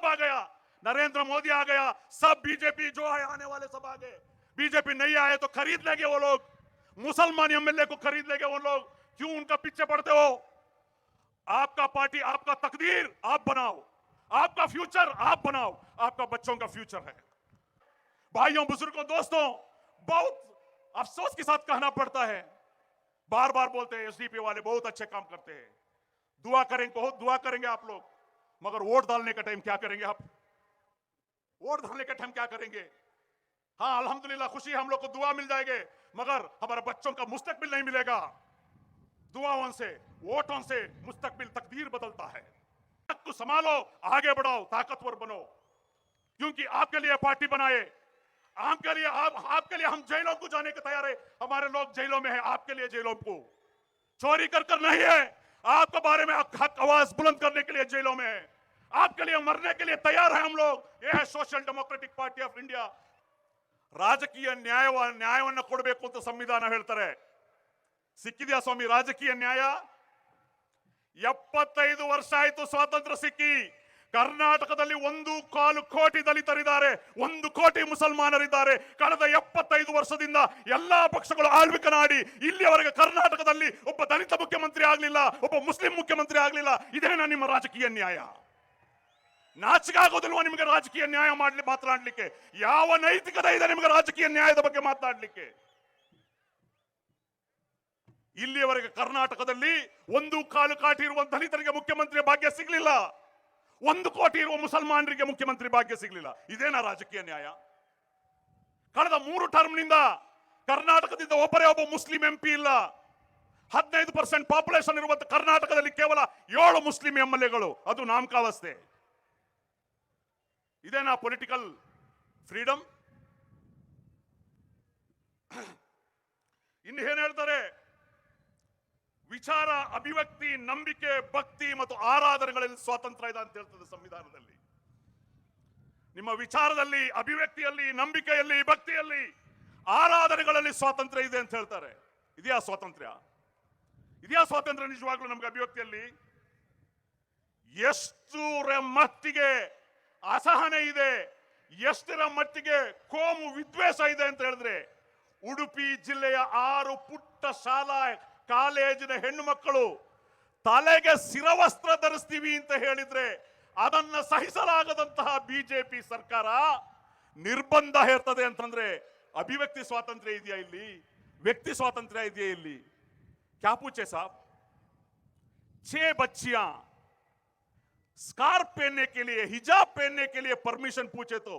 आ गया, नरेंद्र मोदी आ गया, सब बीजेपी जो है आने वाले सब आ गए। बीजेपी नहीं आए तो खरीद लेंगे वो लोग, मुसलमान एमएलए को खरीद लेंगे वो लोग। क्यों उनका पीछे पड़ते हो? आपका पार्टी, आपका तकदीर आप बनाओ, आपका फ्यूचर आप बनाओ, आपका बच्चों का फ्यूचर है। भाइयों, बुजुर्गों, दोस्तों, बहुत अफसोस के साथ कहना पड़ता है, बार बार बोलते हैं एसडीपी वाले बहुत अच्छे काम करते हैं, दुआ करेंगे, बहुत दुआ करेंगे आप लोग, मगर वोट डालने का टाइम क्या करेंगे आप? वोट डालने का टाइम क्या करेंगे? हाँ, अल्हम्दुलिल्लाह खुशी हम लोग को दुआ मिल जाएंगे, मगर हमारे बच्चों का मुस्तकबिल नहीं मिलेगा। दुआओं से, वोटों से मुस्तकबिल, तकदीर बदलता है। को संभालो, आगे बढ़ाओ, ताकतवर बनो, क्योंकि आपके लिए पार्टी बनाए, आपके लिए हम जेलों को जाने के तैयार है। हमारे लोग जेलों में है, आपके लिए जेलों को चोरी कर नहीं है, आपके बारे में हक आवाज बुलंद करने के लिए जेलों में है, आपके लिए मरने के लिए तैयार है हम लोग। यह है social democratic party of India. ರಾಜಕೀಯ ನ್ಯಾಯವನ್ನು ಕೊಡಬೇಕು ಅಂತ ಸಂವಿಧಾನ ಹೇಳ್ತಾರೆ. ಸಿಕ್ಕಿದೆಯಾ ಸ್ವಾಮಿ ರಾಜಕೀಯ ನ್ಯಾಯ? 75 ವರ್ಷ ಆಯ್ತು ಸ್ವಾತಂತ್ರ್ಯ ಸಿಕ್ಕಿ. ಕರ್ನಾಟಕದಲ್ಲಿ 1.25 ಕೋಟಿ ದಲಿತರಿದ್ದಾರೆ, 1 ಕೋಟಿ ಮುಸಲ್ಮಾನರಿದ್ದಾರೆ. ಕಳೆದ 75 ವರ್ಷದಿಂದ ಎಲ್ಲಾ ಪಕ್ಷಗಳು ಆಳ್ವಿಕೆ ಮಾಡಿ ಇಲ್ಲಿಯವರೆಗೆ ಕರ್ನಾಟಕದಲ್ಲಿ ಒಬ್ಬ ದಲಿತ ಮುಖ್ಯಮಂತ್ರಿ ಆಗಲಿಲ್ಲ, ಒಬ್ಬ ಮುಸ್ಲಿಂ ಮುಖ್ಯಮಂತ್ರಿ ಆಗಲಿಲ್ಲ. ಇದೇನಾ ನಿಮ್ಮ ರಾಜಕೀಯ ನ್ಯಾಯ? ನಾಚಿಕೆ ಆಗೋದಿಲ್ವಾ ನಿಮಗೆ ರಾಜಕೀಯ ನ್ಯಾಯ ಮಾತನಾಡಲಿಕ್ಕೆ? ಯಾವ ನೈತಿಕತೆ ಇದೆ ನಿಮಗೆ ರಾಜಕೀಯ ನ್ಯಾಯದ ಬಗ್ಗೆ ಮಾತನಾಡಲಿಕ್ಕೆ? ಇಲ್ಲಿಯವರೆಗೆ ಕರ್ನಾಟಕದಲ್ಲಿ 1.25 ಕೋಟಿ ಇರುವ ದಲಿತರಿಗೆ ಮುಖ್ಯಮಂತ್ರಿ ಭಾಗ್ಯ ಸಿಗಲಿಲ್ಲ, 1 ಕೋಟಿ ಇರುವ ಮುಸಲ್ಮಾನರಿಗೆ ಮುಖ್ಯಮಂತ್ರಿ ಭಾಗ್ಯ ಸಿಗಲಿಲ್ಲ. ಇದೇನಾ ರಾಜಕೀಯ ನ್ಯಾಯ? ಕಳೆದ 3 ಟರ್ಮ್ನಿಂದ ಕರ್ನಾಟಕದಿಂದ ಒಬ್ಬ ಮುಸ್ಲಿಂ ಎಂಪಿ ಇಲ್ಲ. 15% ಪಾಪ್ಯುಲೇಷನ್ ಇರುವಂತ ಕರ್ನಾಟಕದಲ್ಲಿ ಕೇವಲ 7 ಮುಸ್ಲಿಂ ಎಂಎಲ್ಎಗಳು, ಅದು ನಾಮಕಾವಸ್ಥೆ. ಇದೇನಾ ಪೊಲಿಟಿಕಲ್ ಫ್ರೀಡಮ್? ಇನ್ನು ಏನ್ ಹೇಳ್ತಾರೆ? ವಿಚಾರ, ಅಭಿವ್ಯಕ್ತಿ, ನಂಬಿಕೆ, ಭಕ್ತಿ ಮತ್ತು ಆರಾಧನೆಗಳಲ್ಲಿ ಸ್ವಾತಂತ್ರ್ಯ ಇದೆ ಅಂತ ಹೇಳ್ತದೆ ಸಂವಿಧಾನದಲ್ಲಿ. ನಿಮ್ಮ ವಿಚಾರದಲ್ಲಿ, ಅಭಿವ್ಯಕ್ತಿಯಲ್ಲಿ, ನಂಬಿಕೆಯಲ್ಲಿ, ಭಕ್ತಿಯಲ್ಲಿ, ಆರಾಧನೆಗಳಲ್ಲಿ ಸ್ವಾತಂತ್ರ್ಯ ಇದೆ ಅಂತ ಹೇಳ್ತಾರೆ. ಇದೆಯಾ ಸ್ವಾತಂತ್ರ್ಯ? ಇದೆಯಾ ಸ್ವಾತಂತ್ರ್ಯ ನಿಜವಾಗ್ಲೂ ನಮ್ಗೆ ಅಭಿವ್ಯಕ್ತಿಯಲ್ಲಿ? ಎಷ್ಟರ ಮಟ್ಟಿಗೆ ಅಸಹನೆ ಇದೆ, ಎಷ್ಟರ ಮಟ್ಟಿಗೆ ಕೋಮು ವಿದ್ವೇಷ ಇದೆ ಅಂತ ಹೇಳಿದ್ರೆ, ಉಡುಪಿ ಜಿಲ್ಲೆಯ 6 ಪುಟ್ಟ ಶಾಲಾ ಕಾಲೇಜಿನ ಹೆಣ್ಣು ಮಕ್ಕಳು ತಲೆಗೆ ಶಿರವಸ್ತ್ರ ಧರಿಸ್ತೀವಿ ಅಂತ ಹೇಳಿದ್ರೆ ಅದನ್ನ ಸಹಿಸಲಾಗದಂತಹ ಬಿಜೆಪಿ ಸರ್ಕಾರ ನಿರ್ಬಂಧ ಹೇರ್ತದೆ ಅಂತಂದ್ರೆ ಅಭಿವ್ಯಕ್ತಿ ಸ್ವಾತಂತ್ರ್ಯ ಇದೆಯಾ ಇಲ್ಲಿ? ವ್ಯಕ್ತಿ ಸ್ವಾತಂತ್ರ್ಯ ಇದೆಯಾ ಇಲ್ಲಿ? ಕ್ಯಾ ಪೂಛೆ ಸಾಬ್? 6 बच्चियां स्कार्फ पहनने के लिए, हिजाब पहनने के लिए परमिशन पूछे तो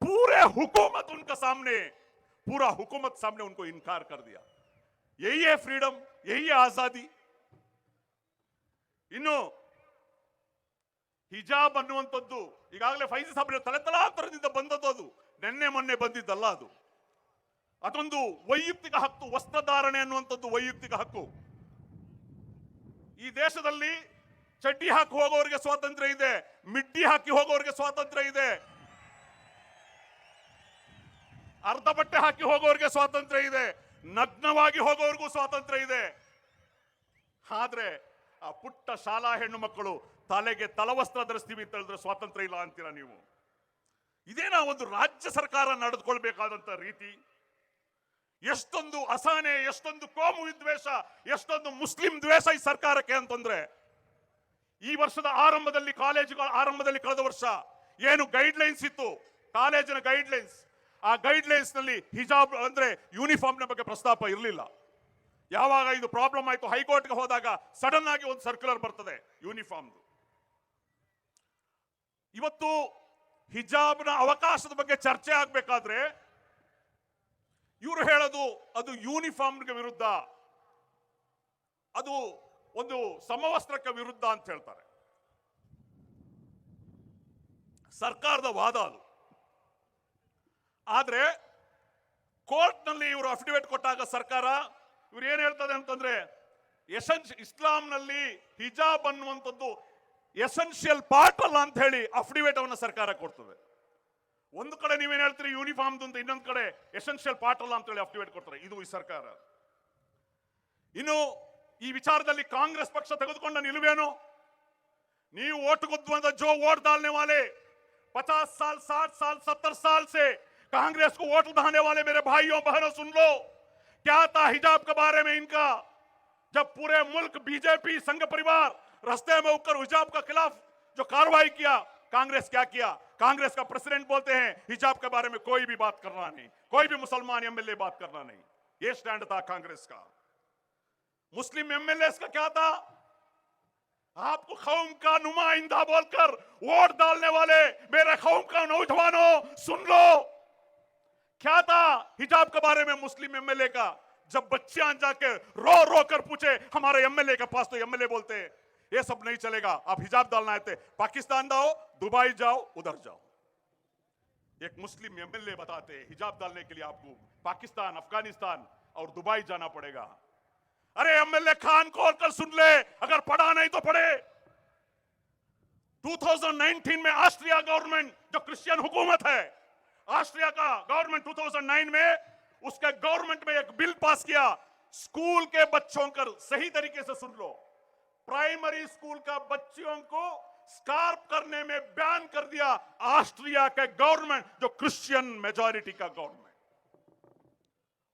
पूरे हुकूमत उनका सामने, पूरा हुकूमत सामने उनको इनकार कर दिया. यही है फ्रीडम, यही है आजादी. ಇನ್ನು ಹಿಜಾಬ್ ಅನ್ನುವಂಥದ್ದು ಈಗಾಗಲೇ ಫೈಜಿ ಸಾಹೇಬ್ರ ತಲೆತಲಾಂತರದಿಂದ ಬಂದದ್ದು, ಅದು ನೆನ್ನೆ ಮೊನ್ನೆ ಬಂದಿದ್ದಲ್ಲ. ಅದೊಂದು ವೈಯಕ್ತಿಕ ಹಕ್ಕು. ವಸ್ತ್ರಧಾರಣೆ ಅನ್ನುವಂಥದ್ದು ವೈಯಕ್ತಿಕ ಹಕ್ಕು. ಈ ದೇಶದಲ್ಲಿ ಚಡ್ಡಿ ಹಾಕಿ ಹೋಗೋರಿಗೆ ಸ್ವಾತಂತ್ರ್ಯ ಇದೆ, ಮಿಡ್ಡಿ ಹಾಕಿ ಹೋಗೋರಿಗೆ ಸ್ವಾತಂತ್ರ್ಯ ಇದೆ, ಅರ್ಧ ಬಟ್ಟೆ ಹಾಕಿ ಹೋಗೋರಿಗೆ ಸ್ವಾತಂತ್ರ್ಯ ಇದೆ, ನಗ್ನವಾಗಿ ಹೋಗೋರಿಗೂ ಸ್ವಾತಂತ್ರ್ಯ ಇದೆ. ಆದ್ರೆ ಆ ಪುಟ್ಟ ಶಾಲಾ ಹೆಣ್ಣು ಮಕ್ಕಳು ತಲೆಗೆ ತಲವಸ್ತ್ರ ಧರಿಸ್ತೀವಿ ಅಂತ ಹೇಳಿದ್ರೆ ಸ್ವಾತಂತ್ರ್ಯ ಇಲ್ಲ ಅಂತೀರಾ ನೀವು? ಇದೇನಾ ಒಂದು ರಾಜ್ಯ ಸರ್ಕಾರ ನಡೆದುಕೊಳ್ಬೇಕಾದಂತ ರೀತಿ? ಎಷ್ಟೊಂದು ಅಸಹನೆ, ಎಷ್ಟೊಂದು ಕೋಮು ವಿದ್ವೇಷ, ಎಷ್ಟೊಂದು ಮುಸ್ಲಿಂ ದ್ವೇಷ ಈ ಸರ್ಕಾರಕ್ಕೆ ಅಂತಂದ್ರೆ, ಈ ವರ್ಷದ ಆರಂಭದಲ್ಲಿ, ಕಾಲೇಜುಗಳ ಆರಂಭದಲ್ಲಿ ಕಳೆದ ವರ್ಷ ಏನು ಗೈಡ್ಲೈನ್ಸ್ ಇತ್ತು, ಕಾಲೇಜಿನ ಗೈಡ್ಲೈನ್ಸ್, ಆ ಗೈಡ್ಲೈನ್ಸ್ ನಲ್ಲಿ ಹಿಜಾಬ್ ಅಂದ್ರೆ ಯೂನಿಫಾರ್ಮ್ ನ ಬಗ್ಗೆ ಪ್ರಸ್ತಾಪ ಇರಲಿಲ್ಲ. ಯಾವಾಗ ಇದು ಪ್ರಾಬ್ಲಮ್ ಆಯ್ತು, ಹೈಕೋರ್ಟ್ಗೆ ಹೋದಾಗ ಸಡನ್ ಆಗಿ ಒಂದು ಸರ್ಕ್ಯುಲರ್ ಬರ್ತದೆ ಯೂನಿಫಾರ್ಮ್. ಇವತ್ತು ಹಿಜಾಬ್ನ ಅವಕಾಶದ ಬಗ್ಗೆ ಚರ್ಚೆ ಆಗ್ಬೇಕಾದ್ರೆ ಇವರು ಹೇಳೋದು ಅದು ಯೂನಿಫಾರ್ಮ್ಗೆ ವಿರುದ್ಧ, ಅದು ಒಂದು ಸಮವಸ್ತ್ರಕ್ಕೆ ವಿರುದ್ಧ ಅಂತ ಹೇಳ್ತಾರೆ. ಸರ್ಕಾರದ ವಾದ ಅದು. ಆದ್ರೆ ಕೋರ್ಟ್ ನಲ್ಲಿ ಇವರು ಅಫಿಡವಿಟ್ ಕೊಟ್ಟಾಗ ಸರ್ಕಾರ ಇವ್ರು ಏನ್ ಹೇಳ್ತದೆ ಅಂತಂದ್ರೆ, ಇಸ್ಲಾಂನಲ್ಲಿ ಹಿಜಾಬ್ ಅನ್ನುವಂಥದ್ದು ಎಸೆನ್ಷಿಯಲ್ ಪಾರ್ಟ್ ಅಲ್ಲ ಅಂತ ಹೇಳಿ ಅಫಿಡವಿಟ್ ಅವನ್ನ ಸರ್ಕಾರ ಕೊಡ್ತದೆ. ಒಂದು ಕಡೆ ನೀವೇನ್ ಹೇಳ್ತೀರಿ ಯೂನಿಫಾರ್ಮ್ ಅಂತ, ಇನ್ನೊಂದು ಕಡೆ ಎಸೆನ್ಷಿಯಲ್ ಪಾರ್ಟ್ ಅಲ್ಲ ಅಂತ ಹೇಳಿ ಅಫಿಡವಿಟ್ ಕೊಡ್ತಾರೆ. ಇದು ಈ ಸರ್ಕಾರ. ಇನ್ನು ಈ ವಿಚಾರದಲ್ಲಿ ಕಾಂಗ್ರೆಸ್ ಪಕ್ಷ ತೆಗೆದುಕೊಂಡ ನಿಲುವೇನು? ನೀವು ಓಟ್ ಗುದ್ದುವಂತ ಜೋ ವೋಟ್ ಡಾಲ್ನೆ ವಾಲೆ, 50 साल, 60 साल, 70 साल से कांग्रेस को वोट उठाने वाले मेरे भाइयों बहनों सुन लो, क्या था हिजाब के बारे में इनका। जब पूरे मुल्क बीजेपी संघ परिवार रास्ते में उतर हिजाब के खिलाफ जो कार्रवाई किया, कांग्रेस क्या किया? कांग्रेस का प्रेसिडेंट बोलते हैं हिजाब के बारे में कोई भी बात करना नहीं, कोई भी मुसलमान एमएलए बात करना नहीं। ये स्टैंड था कांग्रेस का। मुस्लिम एमएलए का क्या था? आपको कौम का नुमाइंदा बोलकर वोट डालने वाले मेरे कौम का नौजवानों सुन लो, क्या था हिजाब के बारे में मुस्लिम एमएलए का। जब बच्चियां जाके रो रो कर पूछे हमारे एमएलए के पास, तो एमएलए बोलते हैं ये सब नहीं चलेगा, आप हिजाब डालना है पाकिस्तान जाओ, दुबई जाओ, उधर जाओ। एक मुस्लिम एमएलए बताते हैं हिजाब डालने के लिए आपको पाकिस्तान, अफगानिस्तान और दुबई जाना पड़ेगा। अरे एमएलए खान खोल कर सुन ले, अगर पढ़ा नहीं तो पढ़े। 2019 में ऑस्ट्रिया गवर्नमेंट जो क्रिश्चियन हुकूमत है, ऑस्ट्रिया का गवर्नमेंट 2009 में उसके गवर्नमेंट में एक बिल पास किया, स्कूल के बच्चों का, सही तरीके से सुन लो, प्राइमरी स्कूल का बच्चों को स्कार्फ करने में बैन कर दिया ऑस्ट्रिया के गवर्नमेंट, जो क्रिश्चियन मेजॉरिटी का गवर्नमेंट।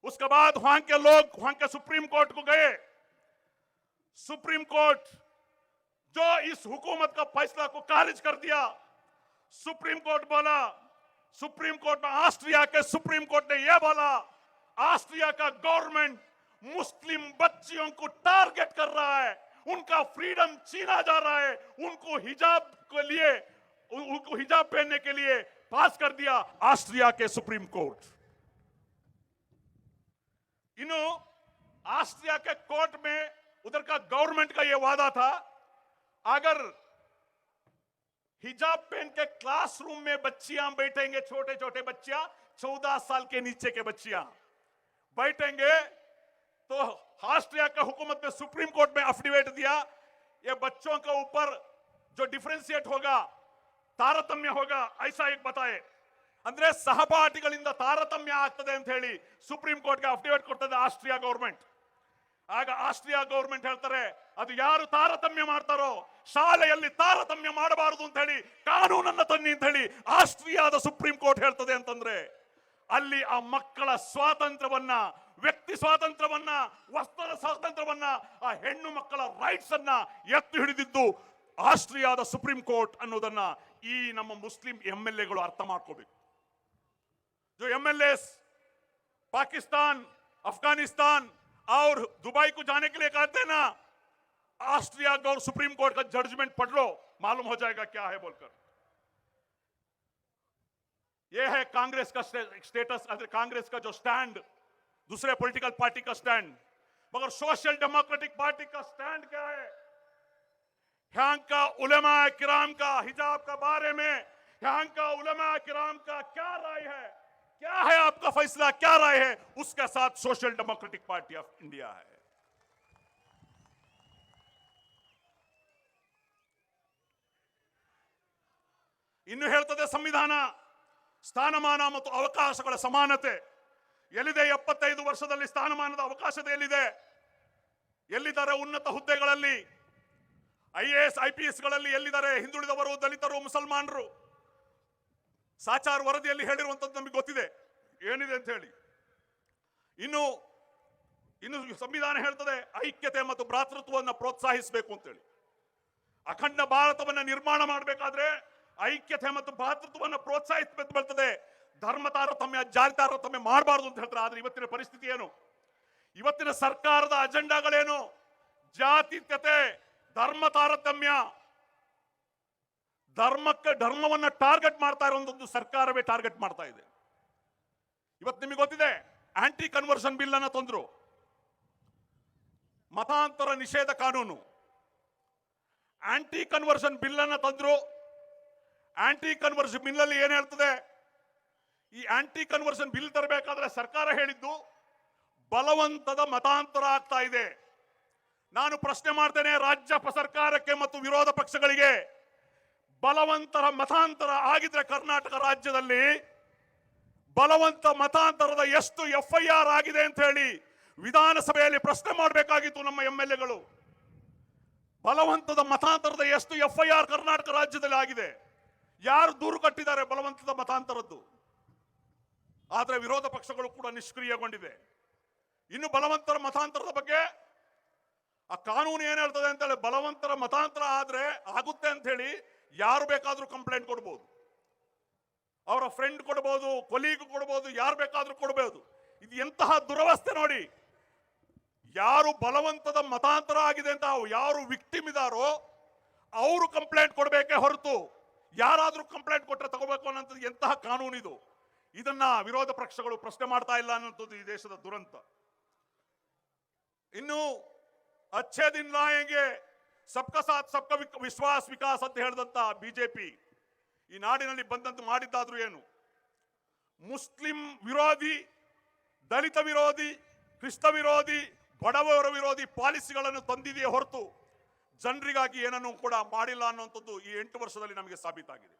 उसके बाद वहां के लोग वहां के सुप्रीम कोर्ट को गए। सुप्रीम कोर्ट जो इस हुकूमत का फैसला को खारिज कर दिया। सुप्रीम कोर्ट बोला, सुप्रीम कोर्ट में ऑस्ट्रिया के सुप्रीम कोर्ट ने यह बोला, ऑस्ट्रिया का गवर्नमेंट मुस्लिम बच्चियों को टारगेट कर रहा है, उनका फ्रीडम छीना जा रहा है, उनको हिजाब के लिए, उनको हिजाब पहनने के लिए पास कर दिया ऑस्ट्रिया के सुप्रीम कोर्ट। ऑस्ट्रिया के कोर्ट में उधर का गवर्नमेंट का यह वादा था, अगर हिजाब पहन के क्लासरूम में बच्चियां बैठेंगे, छोटे छोटे बच्चियां, 14 साल के नीचे के बच्चियां बैठेंगे, तो ऑस्ट्रिया का हुकूमत ने सुप्रीम कोर्ट में एफिडेविट दिया, ये बच्चों के ऊपर जो डिफरेंशिएट होगा, तारतम्य होगा, ऐसा एक बताए ಅಂದ್ರೆ ಸಹಪಾಠಿಗಳಿಂದ ತಾರತಮ್ಯ ಆಗ್ತದೆ ಅಂತ ಹೇಳಿ ಸುಪ್ರೀಂ ಕೋರ್ಟ್ಗೆ ಅಫಿಡವಿಟ್ ಕೊಡ್ತದೆ ಆಸ್ಟ್ರಿಯಾ ಗವರ್ನಮೆಂಟ್. ಆಗ ಆಸ್ಟ್ರಿಯಾ ಗವರ್ನಮೆಂಟ್ ಹೇಳ್ತಾರೆ, ಅದು ಯಾರು ತಾರತಮ್ಯ ಮಾಡ್ತಾರೋ ಶಾಲೆಯಲ್ಲಿ ತಾರತಮ್ಯ ಮಾಡಬಾರದು ಅಂತ ಹೇಳಿ ಕಾನೂನನ್ನ ತನ್ನಿ ಅಂತ ಹೇಳಿ ಆಸ್ಟ್ರಿಯಾದ ಸುಪ್ರೀಂ ಕೋರ್ಟ್ ಹೇಳ್ತದೆ. ಅಂತಂದ್ರೆ ಅಲ್ಲಿ ಆ ಮಕ್ಕಳ ಸ್ವಾತಂತ್ರ್ಯವನ್ನ, ವ್ಯಕ್ತಿ ಸ್ವಾತಂತ್ರ್ಯವನ್ನ, ವಸ್ತ್ರದ ಸ್ವಾತಂತ್ರ್ಯವನ್ನ, ಆ ಹೆಣ್ಣು ಮಕ್ಕಳ ರೈಟ್ಸ್ ಅನ್ನ ಎತ್ತಿ ಹಿಡಿದಿದ್ದು ಆಸ್ಟ್ರಿಯಾದ ಸುಪ್ರೀಂ ಕೋರ್ಟ್ ಅನ್ನೋದನ್ನ ಈ ನಮ್ಮ ಮುಸ್ಲಿಂ ಎಂಎಲ್ಎಗಳು ಅರ್ಥ ಮಾಡ್ಕೋಬೇಕು. जो एमएलए पाकिस्तान, अफगानिस्तान और दुबई को जाने के लिए कहते हैं ना, ऑस्ट्रिया और सुप्रीम कोर्ट का जजमेंट पढ़ लो, मालूम हो जाएगा क्या है बोलकर। यह है कांग्रेस का स्टेटस, कांग्रेस का जो स्टैंड, दूसरे पॉलिटिकल पार्टी का स्टैंड। मगर सोशल डेमोक्रेटिक पार्टी का स्टैंड क्या है? यहाँ का उलेमा किराम का हिजाब का बारे में, यहाँ का उलेमा किराम का क्या राय है, क्या है आपका फैसला, क्या राय है, उसके साथ social democratic party of India है। ಇನ್ನು ಹೇಳ್ತದೆ ಸಂವಿಧಾನ, ಸ್ಥಾನಮಾನ ಮತ್ತು ಅವಕಾಶಗಳ ಸಮಾನತೆ ಎಲ್ಲಿದೆ? 75 ವರ್ಷದಲ್ಲಿ ಸ್ಥಾನಮಾನದ ಅವಕಾಶತೆ ಎಲ್ಲಿದೆ? ಎಲ್ಲಿದ್ದಾರೆ ಉನ್ನತ ಹುದ್ದೆಗಳಲ್ಲಿ? ಐಎಎಸ್ ಐಪಿಎಸ್ ಗಳಲ್ಲಿ ಎಲ್ಲಿದ್ದಾರೆ ಹಿಂದುಳಿದವರು, ದಲಿತರು, ಮುಸಲ್ಮಾನರು? ಸಾಚಾರ್ ವರದಿಯಲ್ಲಿ ಹೇಳಿರುವಂತದ್ದು ನಮಗೆ ಗೊತ್ತಿದೆ ಏನಿದೆ ಅಂತ ಹೇಳಿ. ಇನ್ನು ಸಂವಿಧಾನ ಹೇಳ್ತದೆ ಐಕ್ಯತೆ ಮತ್ತು ಭ್ರಾತೃತ್ವವನ್ನು ಪ್ರೋತ್ಸಾಹಿಸಬೇಕು ಅಂತ ಹೇಳಿ. ಅಖಂಡ ಭಾರತವನ್ನ ನಿರ್ಮಾಣ ಮಾಡಬೇಕಾದ್ರೆ ಐಕ್ಯತೆ ಮತ್ತು ಭ್ರಾತೃತ್ವವನ್ನು ಪ್ರೋತ್ಸಾಹಿಸಬೇಕು ಬರ್ತದೆ. ಧರ್ಮ ತಾರತಮ್ಯ, ಜಾತಿ ತಾರತಮ್ಯ ಮಾಡಬಾರದು ಅಂತ ಹೇಳ್ತಾರೆ. ಆದ್ರೆ ಇವತ್ತಿನ ಪರಿಸ್ಥಿತಿ ಏನು? ಇವತ್ತಿನ ಸರ್ಕಾರದ ಅಜೆಂಡಾಗಳೇನು? ಜಾತೀಯತೆ, ಧರ್ಮ ತಾರತಮ್ಯ, ಧರ್ಮವನ್ನ ಟಾರ್ಗೆಟ್ ಮಾಡ್ತಾ ಇರುವಂತದ್ದು ಸರ್ಕಾರವೇ ಟಾರ್ಗೆಟ್ ಮಾಡ್ತಾ ಇದೆ. ಇವತ್ತು ನಿಮಗೆ ಗೊತ್ತಿದೆ, ಆಂಟಿ ಕನ್ವರ್ಷನ್ ಬಿಲ್ ಅನ್ನ ತಂದ್ರು, ಮತಾಂತರ ನಿಷೇಧ ಕಾನೂನು. ಆಂಟಿ ಕನ್ವರ್ಷನ್ ಬಿಲ್ ಅನ್ನ ತಂದ್ರು. ಆಂಟಿ ಕನ್ವರ್ಷನ್ ಬಿಲ್ ಅಲ್ಲಿ ಏನ್ ಹೇಳ್ತದೆ? ಈ ಆಂಟಿ ಕನ್ವರ್ಷನ್ ಬಿಲ್ ತರಬೇಕಾದ್ರೆ ಸರ್ಕಾರ ಹೇಳಿದ್ದು ಬಲವಂತದ ಮತಾಂತರ ಆಗ್ತಾ ಇದೆ. ನಾನು ಪ್ರಶ್ನೆ ಮಾಡ್ತೇನೆ ರಾಜ್ಯ ಸರ್ಕಾರಕ್ಕೆ ಮತ್ತು ವಿರೋಧ ಪಕ್ಷಗಳಿಗೆ, ಬಲವಂತರ ಮತಾಂತರ ಆಗಿದ್ರೆ ಕರ್ನಾಟಕ ರಾಜ್ಯದಲ್ಲಿ ಬಲವಂತ ಮತಾಂತರದ ಎಷ್ಟು ಎಫ್ಐಆರ್ ಆಗಿದೆ ಅಂತ ಹೇಳಿ ವಿಧಾನಸಭೆಯಲ್ಲಿ ಪ್ರಶ್ನೆ ಮಾಡಬೇಕಾಗಿತ್ತು ನಮ್ಮ ಯಾರು ದೂರು ಕಟ್ಟಿದ್ದಾರೆ ಬಲವಂತದ ಮತಾಂತರದ್ದು. ಆದ್ರೆ ವಿರೋಧ ಪಕ್ಷಗಳು ಕೂಡ ನಿಷ್ಕ್ರಿಯಗೊಂಡಿದೆ. ಇನ್ನು ಬಲವಂತರ ಮತಾಂತರದ ಬಗ್ಗೆ ಆ ಕಾನೂನು ಏನ್ ಹೇಳ್ತದೆ ಅಂತ ಹೇಳಿ, ಬಲವಂತರ ಮತಾಂತರ ಆದ್ರೆ ಆಗುತ್ತೆ ಅಂತ ಹೇಳಿ ಯಾರು ಬೇಕಾದ್ರೂ ಕಂಪ್ಲೇಂಟ್ ಕೊಡಬಹುದು. ಅವರ ಫ್ರೆಂಡ್ ಕೊಡಬಹುದು, ಕೊಲೀಗ್ ಕೊಡಬಹುದು, ಯಾರು ಬೇಕಾದ್ರೂ ಕೊಡಬಹುದು. ಇದು ಎಂತಹ ದುರವಸ್ಥೆ ನೋಡಿ. ಯಾರು ಬಲವಂತದ ಮತಾಂತರ ಆಗಿದೆ ಅಂತ ಯಾರು ವಿಕ್ಟಿಮ್ ಇದಾರೋ ಅವರು ಕಂಪ್ಲೇಂಟ್ ಕೊಡಬೇಕೇ ಹೊರತು ಯಾರಾದ್ರೂ ಕಂಪ್ಲೇಂಟ್ ಕೊಟ್ಟರೆ ತಗೋಬೇಕು ಅನ್ನೋದು ಎಂತಹ ಕಾನೂನು ಇದು. ಇದನ್ನ ವಿರೋಧ ಪಕ್ಷಗಳು ಪ್ರಶ್ನೆ ಮಾಡ್ತಾ ಇಲ್ಲ ಅನ್ನೋದು ಈ ದೇಶದ ದುರಂತ. ಇನ್ನು ಅಚ್ಚೇ ದಿನ ಲಾಯೆಂಗೆ, ಸಬ್ಕಾ ಸಾಥ್ ಸಬ್ಕಾ ವಿಶ್ವಾಸ್ ವಿಕಾಸ್ ಅಂತ ಹೇಳಿದಂತ ಬಿಜೆಪಿ ಈ ನಾಡಿನಲ್ಲಿ ಬಂದಂತ ಮಾಡಿದ್ದಾದ್ರೂ ಏನು, ಮುಸ್ಲಿಂ ವಿರೋಧಿ, ದಲಿತ ವಿರೋಧಿ, ಕ್ರಿಸ್ತ ವಿರೋಧಿ, ಬಡವರ ವಿರೋಧಿ ಪಾಲಿಸಿಗಳನ್ನು ತಂದಿದೆಯೇ ಹೊರತು ಜನರಿಗಾಗಿ ಏನನ್ನು ಕೂಡ ಮಾಡಿಲ್ಲ ಅನ್ನುವಂಥದ್ದು ಈ 8 ವರ್ಷದಲ್ಲಿ ನಮಗೆ ಸಾಬೀತಾಗಿದೆ.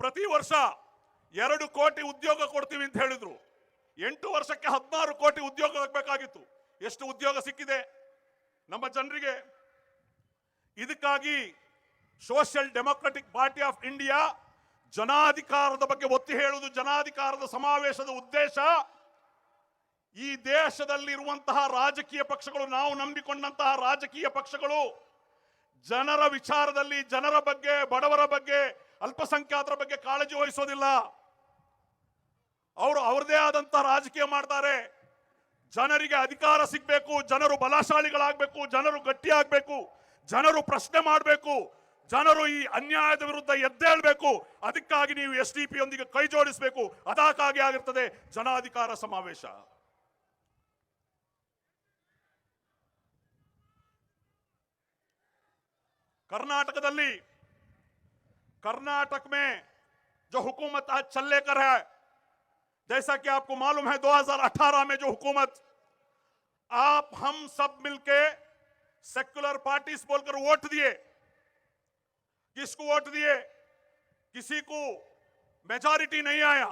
ಪ್ರತಿ ವರ್ಷ 2 ಕೋಟಿ ಉದ್ಯೋಗ ಕೊಡ್ತೀವಿ ಅಂತ ಹೇಳಿದ್ರು. 8 ವರ್ಷಕ್ಕೆ 16 ಕೋಟಿ ಉದ್ಯೋಗ ಬೇಕಾಗಿತ್ತು. ಎಷ್ಟು ಉದ್ಯೋಗ ಸಿಕ್ಕಿದೆ ನಮ್ಮ ಜನರಿಗೆ? ಇದಕ್ಕಾಗಿ social democratic party of India ಜನಾಧಿಕಾರದ ಬಗ್ಗೆ ಒತ್ತಿ ಹೇಳುವುದು, ಜನಾಧಿಕಾರದ ಸಮಾವೇಶದ ಉದ್ದೇಶ ಈ ದೇಶದಲ್ಲಿ ಇರುವಂತಹ ರಾಜಕೀಯ ಪಕ್ಷಗಳು, ನಾವು ನಂಬಿಕೊಂಡಂತಹ ರಾಜಕೀಯ ಪಕ್ಷಗಳು ಜನರ ವಿಚಾರದಲ್ಲಿ, ಜನರ ಬಗ್ಗೆ, ಬಡವರ ಬಗ್ಗೆ, ಅಲ್ಪಸಂಖ್ಯಾತರ ಬಗ್ಗೆ ಕಾಳಜಿ ವಹಿಸೋದಿಲ್ಲ. ಅವರು ಅವರದೇ ಆದಂತಹ ರಾಜಕೀಯ ಮಾಡ್ತಾರೆ. ಜನರಿಗೆ ಅಧಿಕಾರ ಸಿಗಬೇಕು, ಜನರು ಬಲಶಾಲಿಗಳಾಗಬೇಕು, ಜನರು ಗಟ್ಟಿಯಾಗಬೇಕು, ಜನರು ಪ್ರಶ್ನೆ ಮಾಡಬೇಕು, ಜನರು ಈ ಅನ್ಯಾಯದ ವಿರುದ್ಧ ಎದ್ದೇಳಬೇಕು. ಅದಕ್ಕಾಗಿ ನೀವು SDP ಯೊಂದಿಗೆ ಕೈ ಜೋಡಿಸಬೇಕು. ಅದಕ್ಕಾಗಿ ಆಗಿರ್ತದೆ ಜನಾಧಿಕಾರ ಸಮಾವೇಶ. कर्नाटकदल्ली, कर्नाटक में जो हुकूमत आज चल लेकर है, जैसा कि आपको मालूम है 2018 में जो हुकूमत आप हम सब मिलके सेक्युलर पार्टीज बोलकर वोट दिए, किसको वोट दिए? किसी को मेजॉरिटी नहीं आया,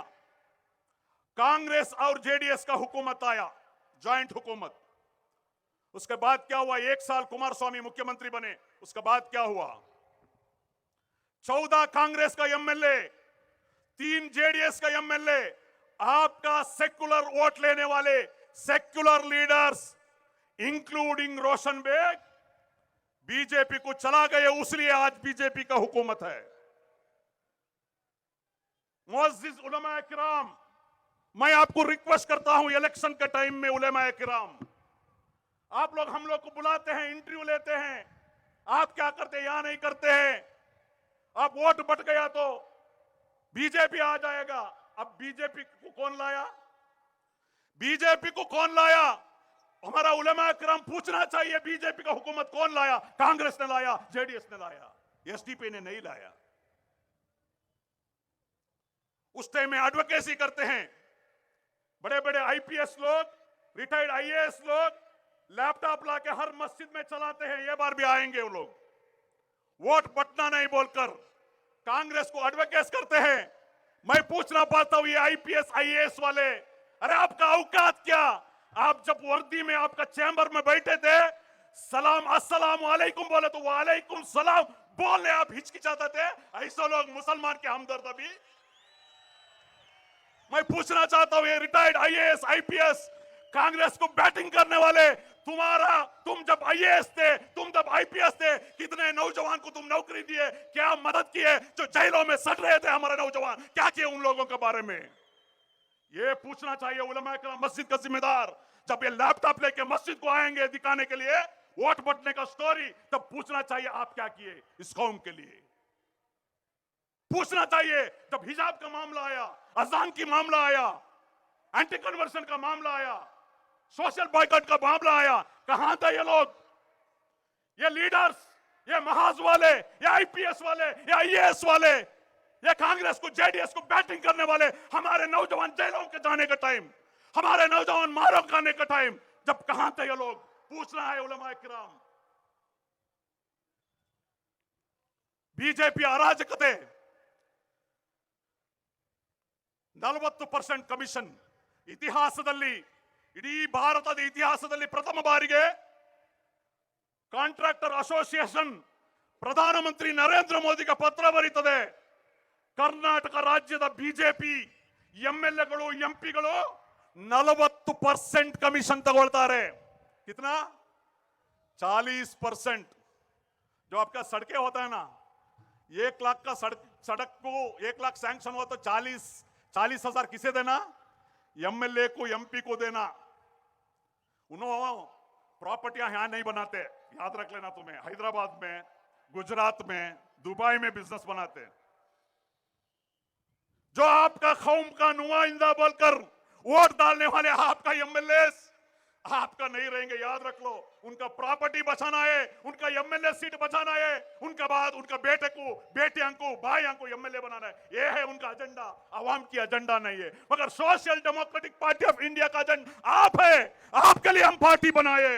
कांग्रेस और JDS का हुकूमत आया, जॉइंट हुकूमत। उसके बाद क्या हुआ? 1 साल कुमारस्वामी मुख्यमंत्री बने, उसके बाद क्या हुआ? 14 कांग्रेस का MLA, 3 JDS का MLA, आपका सेक्युलर वोट लेने वाले सेक्युलर लीडर्स इंक्लूडिंग रोशन बेग बीजेपी को चला गए, उसलिए आज बीजेपी का हुकूमत है। मुअज़्ज़िज़ उलमा किराम, मैं आपको रिक्वेस्ट करता हूं, इलेक्शन के टाइम में उलमा किराम, आप लोग हम लोग को बुलाते हैं, इंटरव्यू लेते हैं, आप क्या करते हैं या नहीं करते हैं? आप वोट बट गया तो बीजेपी आ जाएगा। अब बीजेपी को कौन लाया? बीजेपी को कौन लाया? हमारा उलमा किराम पूछना चाहिए, बीजेपी का हुकूमत कौन लाया? कांग्रेस ने लाया, JDS ने लाया, SDP ने नहीं लाया। उस टाइम में एडवोकेसी करते हैं बड़े बड़े IPS लोग, रिटायर्ड IAS लोग, लैपटॉप लाके हर मस्जिद में चलाते हैं। ये बार भी आएंगे वो लोग, वोट बटना नहीं बोलकर कांग्रेस को एडवोकेट करते हैं। मैं पूछना पाता हूं, ये IPS IAS वाले, अरे आपका औकात क्या? आप जब वर्दी में आपका चैम्बर में बैठे थे, सलाम अस्सलाम वालेकुम बोले तो वालेकुम सलाम बोलने आप हिचकिचाते थे। ऐसे लोग मुसलमान के हमदर्द अभी। मैं पूछना चाहता हूं, ये रिटायर्ड IAS IPS कांग्रेस को बैटिंग करने वाले, तुम जब IAS थे, तुम जब IPS थे, कितने नौजवान को तुम नौकरी दिए, क्या मदद किए? जो जेलों में सड़ रहे थे हमारे नौजवान, क्या किए उन लोगों के बारे में? ये पूछना चाहिए उलमा किराम, मस्जिद का जिम्मेदार। जब ये लैपटॉप लेके मस्जिद को आएंगे दिखाने के लिए वोट बटने का स्टोरी, तब पूछना चाहिए आप क्या किए इस कौम के लिए। पूछना चाहिए जब हिजाब का मामला आया, अजान की मामला आया, एंटी कन्वर्सन का मामला आया, सोशल बॉयकॉट का मामला आया, कहां थे ये लोग? ये लीडर्स, ये महाज वाले, ये IPS वाले, ये IAS वाले, ये कांग्रेस को JDS को बैटिंग करने वाले, हमारे नौजवान जेलों के जाने का टाइम, हमारे नौजवान मारो खाने का टाइम, जब कहां थे ये लोग? पूछना है उलमा किराम। बीजेपी अराजकते, 40% ಕಮಿಷನ್, ಇತಿಹಾಸದಲ್ಲಿ, ಇಡೀ ಭಾರತದ ಇತಿಹಾಸದಲ್ಲಿ ಪ್ರಥಮ ಬಾರಿಗೆ ಕಾಂಟ್ರಾಕ್ಟರ್ ಅಸೋಸಿಯೇಷನ್ ಪ್ರಧಾನಮಂತ್ರಿ ನರೇಂದ್ರ ಮೋದಿಗೆ ಪತ್ರ ಬರೀತದೆ. ಕರ್ನಾಟಕ ರಾಜ್ಯದ ಬಿಜೆಪಿ ಎಂಎಲ್ಎಗಳು ಎಂಪಿಗಳು 40% कमीशन तगोलता कितना 40%। जो आपका सड़कें होता है ना, 1 लाख का सड़क को 1 लाख सैंक्शन हुआ तो 40,000 किसे देना? एमएलए को एमपी को देना। उन्होंने प्रॉपर्टियां यहां नहीं बनाते, याद रख लेना तुम्हें। हैदराबाद में, गुजरात में, दुबई में बिजनेस बनाते। जो आपका कौम का नुमाइंदा बोलकर वोट डालने वाले आपका एमएलए आपका नहीं रहेंगे, याद रख लो। उनका प्रॉपर्टी बचाना है, उनका एमएलए सीट बचाना है, उनके बाद उनका बेटे को, बेटियां को, भाइयों को एमएलए बनाना है। यह है उनका एजेंडा, आवाम की एजेंडा नहीं है। मगर social democratic party of India का एजेंडा आप है, आपके लिए हम पार्टी बनाए।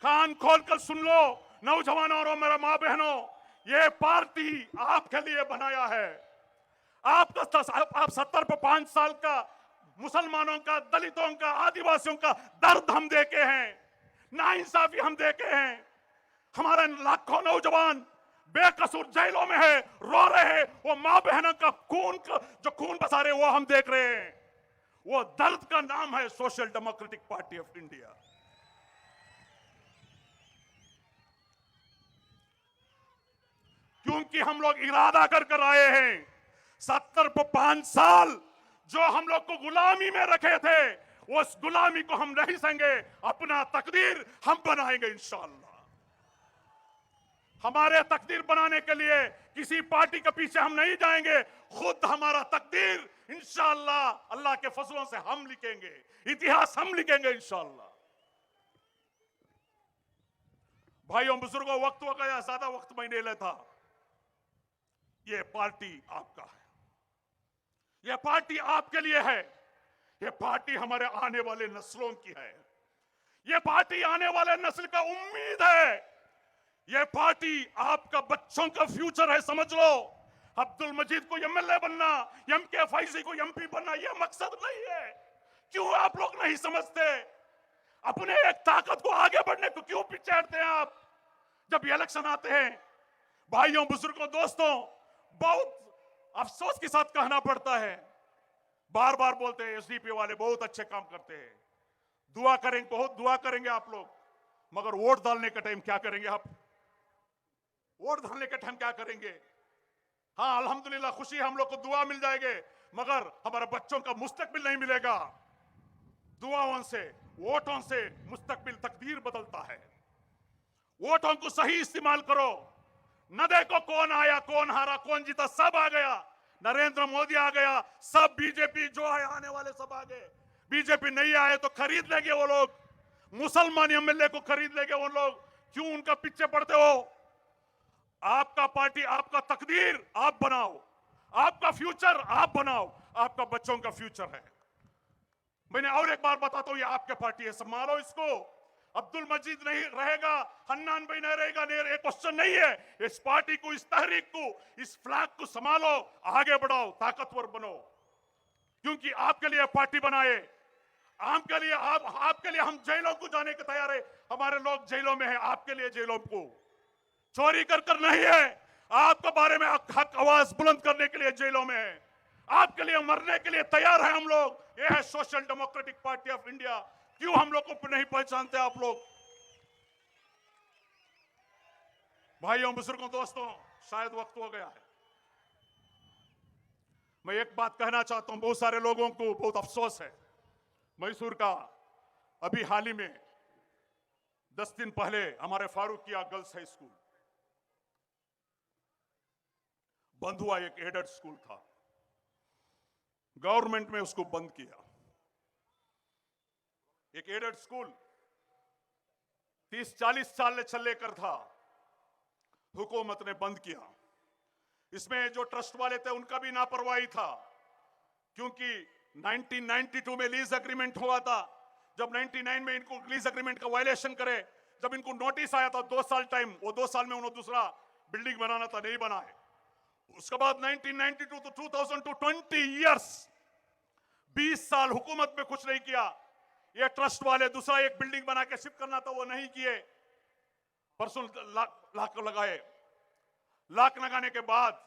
कान खोलकर सुन लो नौजवानों और मेरा मां बहनों, ये पार्टी आपके लिए बनाया है। आप 70 पे 5 साल का मुसलमानों का, दलितों का, आदिवासियों का दर्द हम देखे हैं, नाइंसाफी हम देखे हैं। हमारे लाखों नौजवान बेकसूर जेलों में है, रो रहे हैं। वो मां बहनों का जो खून बसा रहे वो हम देख रहे हैं। वो दर्द का नाम है social democratic party of India. क्योंकि हम लोग इरादा कर आए हैं। 70 पे 5 साल जो हम लोग को गुलामी में रखे थे, उस गुलामी को हम नहीं सहेंगे। अपना तकदीर हम बनाएंगे इंशाअल्लाह। हमारे तकदीर बनाने के लिए किसी पार्टी के पीछे हम नहीं जाएंगे। खुद हमारा तकदीर इंशाअल्लाह अल्लाह के फजलों से हम लिखेंगे, इतिहास हम लिखेंगे इंशाअल्लाह। भाइयों बुजुर्गों, वक्त हो गया, ज्यादा वक्त मैं नहीं लेता। ये पार्टी आपका है, यह पार्टी आपके लिए है, यह पार्टी हमारे आने वाले नस्लों की है, यह पार्टी आने वाले नस्ल का उम्मीद है, यह पार्टी आपका बच्चों का फ्यूचर है। समझ लो, अब्दुल मजीद को एमएलए बनना, एमके फैजी को एमपी बनना यह मकसद नहीं है। क्यों आप लोग नहीं समझते? अपने एक ताकत को आगे बढ़ने को क्यों पीछे हटते हैं आप जब इलेक्शन आते हैं? भाइयों बुजुर्गों दोस्तों, बहुत अफसोस के साथ कहना पड़ता है, बार बार बोलते हैं एसडीपी वाले बहुत अच्छे काम करते हैं, दुआ करेंगे, बहुत दुआ करेंगे आप लोग, मगर वोट डालने का टाइम क्या करेंगे आप? वोट डालने का टाइम क्या करेंगे? हाँ अल्हम्दुलिल्लाह खुशी हम लोग को दुआ मिल जाएंगे, मगर हमारे बच्चों का मुस्तकबिल नहीं मिलेगा। दुआओं से, वोटों से मुस्तकबिल, तकदीर बदलता है। वोटों को सही इस्तेमाल करो। न देखो कौन आया, कौन हारा, कौन जीता, सब आ गया। नरेंद्र मोदी आ गया, सब बीजेपी जो है आने वाले सब आ गए। बीजेपी नहीं आए तो खरीद लेंगे वो लोग, मुसलमान एमएलए को खरीद लेंगे वो लोग। क्यों उनका पीछे पड़ते हो? आपका पार्टी, आपका तकदीर आप बनाओ, आपका फ्यूचर आप बनाओ, आपका बच्चों का फ्यूचर है। मैंने और एक बार बताता हूं, ये आपके पार्टी है, संभालो इसको। अब्दुल मजीद नहीं रहेगा, हन्नान भाई नहीं रहेगा, ये क्वेश्चन नहीं है। इस पार्टी को, इस तहरीक को, इस फ्लैग को संभालो, आगे बढ़ाओ, ताकतवर बनो। क्योंकि आपके लिए पार्टी बनाए, आपके लिए हम जेलों को जाने के तैयार है। हमारे लोग जेलों में है, आपके लिए जेलों को चोरी कर नहीं है, आपके बारे में हक आवाज बुलंद करने के लिए जेलों में है, आपके लिए मरने के लिए तैयार है हम लोग। यह है social democratic party of India. क्यों हम लोग को नहीं पहचानते आप लोग? भाइयों बुजुर्गों दोस्तों, शायद वक्त हो गया है। मैं एक बात कहना चाहता हूं, बहुत सारे लोगों को बहुत अफसोस है। मैसूर का अभी हाल ही में 10 दिन पहले हमारे फारूकिया गर्ल्स हाई स्कूल बंद हुआ। एक एडेड स्कूल था, गवर्नमेंट में उसको बंद किया। एक एडेड स्कूल 30-40 साल चलने कर था, हुकूमत ने बंद किया। इसमें जो ट्रस्ट वाले थे उनका भी लापरवाही था, क्योंकि 1992 में लीज एग्रीमेंट हुआ था। जब 99 में इनको लीज एग्रीमेंट का वायलेशन करे, जब इनको नोटिस आया था 2 साल टाइम, वो 2 साल में उन्होंने दूसरा बिल्डिंग बनाना था, नहीं बनाए। उसके बाद 1992 to 2002 20 इयर्स, 20 साल हुकूमत में कुछ नहीं किया। ये ट्रस्ट वाले दूसरा एक बिल्डिंग बना के शिफ्ट करना था, वो नहीं किए। परसों लाख लगाए। लाख लगाने के बाद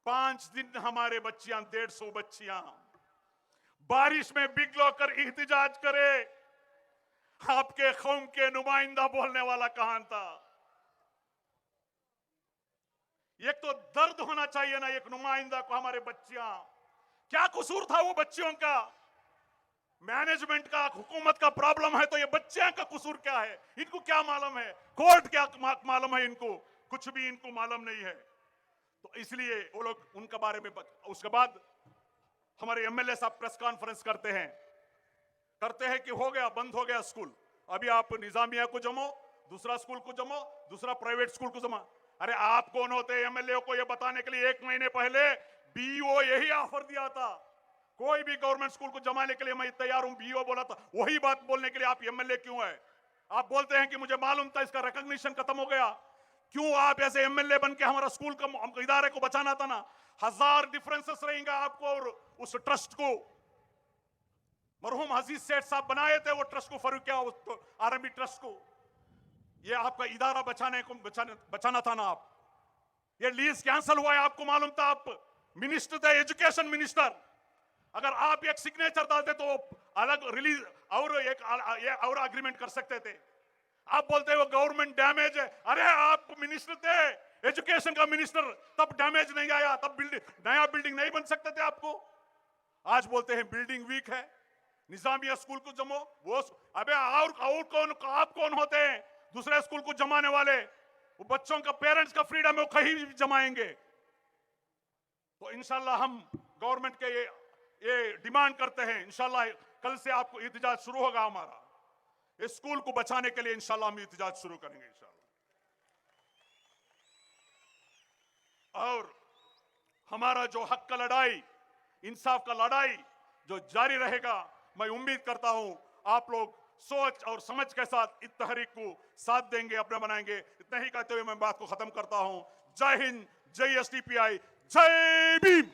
5 दिन हमारे बच्चियां 150 बच्चियां बारिश में बिगलो कर एहतिजाज करे। आपके कौम के नुमाइंदा बोलने वाला कहां था? एक तो दर्द होना चाहिए ना एक नुमाइंदा को। हमारे बच्चियां, क्या कसूर था वो बच्चियों का? मैनेजमेंट का, हुकूमत का प्रॉब्लम है तो ये बच्चियां का कसूर क्या है? इनको क्या मालूम है? कोर्ट क्या मालूम है इनको? कुछ भी इनको मालूम नहीं है। तो इसलिए वो लोग उनके बारे में उसके बाद हमारे एमएलए साहब प्रेस कॉन्फ्रेंस करते हैं कि हो गया, बंद हो गया स्कूल, अभी आप निजामिया को जमो, दूसरा स्कूल को जमो, दूसरा प्राइवेट स्कूल को जमा। अरे आप कौन होते एमएलए को ये बताने के लिए? 1 महीने पहले बीईओ यही ऑफर दिया था, कोई भी गवर्नमेंट स्कूल को जमाने के लिए मैं तैयार हूं, बीईओ बोला था। वही बात बोलने के लिए आप एमएलए क्यों है? आप बोलते हैं कि मुझे मालूम था, इसका रिकॉग्निशन खत्म हो गया। क्यों आप ऐसे एमएलए बन के हमारा स्कूल का इदारे को बचाना था ना? 1000 डिफरेंसेस रहेंगे आपको और उस ट्रस्ट को। मरहूम अजीज सेठ साहब बनाए थे वो ट्रस्ट को, फरूकिया आर्मी ट्रस्ट को। ये आपका इदारा बचाना था ना आप। ये लीज कैंसिल हुआ है, आपको मालूम था? आप मिनिस्टर थे, एजुकेशन मिनिस्टर। अगर आप एक सिग्नेचर डालते तो अलग रिलीज और अग्रीमेंट कर सकते थे। आप बोलते हो गवर्नमेंट डैमेज है। अरे आप मिनिस्टर थे, एजुकेशन का मिनिस्टर, तब डैमेज नहीं आया, तब नया बिल्डिंग नहीं बन सकते थे आपको। आज बोलते हैं बिल्डिंग वीक है, निजामिया स्कूल को जमो। वो अबे और कौन, आप कौन होते हैं दूसरे स्कूल को जमाने वाले? वो बच्चों का, पेरेंट्स का फ्रीडम है, वो कहीं भी जमाएंगे। तो इंशाल्लाह हम गवर्नमेंट के ये डिमांड करते हैं, इंशाल्लाह कल से आपको एहतिजाज शुरू होगा हमारा। इस स्कूल को बचाने के लिए इंशाल्लाह हम एहतिजाज शुरू करेंगे इंशाल्लाह। और हमारा जो हक का लड़ाई, इंसाफ का लड़ाई जो जारी रहेगा, मैं उम्मीद करता हूं आप लोग सोच और समझ के साथ इस तहरीक को साथ देंगे, अपना बनाएंगे। इतना ही कहते हुए मैं बात को खत्म करता हूं। जय हिंद, जय एसडीपीआई, जय भीम।